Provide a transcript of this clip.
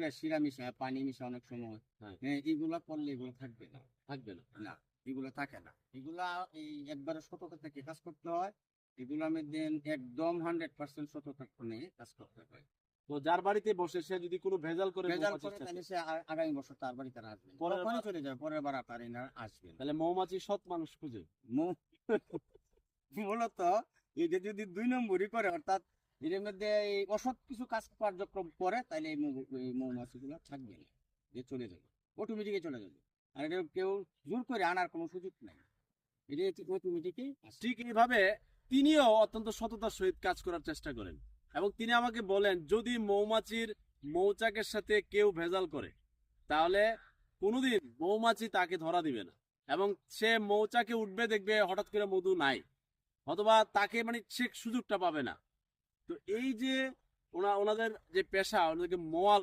করে শিরা মিশা পানি মিশা অনেক সময়, হ্যাঁ। হ্যাঁ, এগুলা করলে এগুলো থাকবে না, থাকবে না। না, এগুলো থাকে না। এগুলা এই একবারে সততা থেকে কাজ করতে হয়। এগুলো মধ্যে একদম 100% সততা নিয়ে কাজ করতে হয়। তো যার বাড়িতে বসে সে যদি কোনো ভেজাল করে ভেজাল মৌমাছির করে সাথে, তাহলে সে আগামী বছর তার বাড়িতে আর আসবে না, পরের তখনই বার- চলে যাবে, পরের বার আর তার এনে আসবে না। তাহলে মৌমাছি সৎ মানুষ খুঁজে। মৌ- মূলত এটা যদি 2 নম্বরই করে, অর্থাৎ এর মধ্যে এই অসৎ কিছু কাজ কার্যক্রম করে, তাহলে এই মৌমাছিগুলো থাকবে না, যে চলে যাবে, অটোমেটিকই চলে যাবে। আর এটা কেউ জোর করে আনার কোনো সুযোগ নাই, এটা অটোমেটিকই ঠিক এইভাবে তিনিও অত্যন্ত সততার সহিত কাজ করার চেষ্টা করেন এবং তিনি আমাকে বলেন যদি মৌমাছির মৌচাকের সাথে কেউ ভেজাল করে তাহলে কোনোদিন মৌমাছি তাকে ধরা দিবে না এবং সে মৌচাকে উঠবে দেখবে হঠাৎ করে মধু নাই, অথবা তাকে মানে সে সুযোগটা পাবে না। তো এই যে ওনাদের যে পেশা, ওনাদেরকে মোয়াল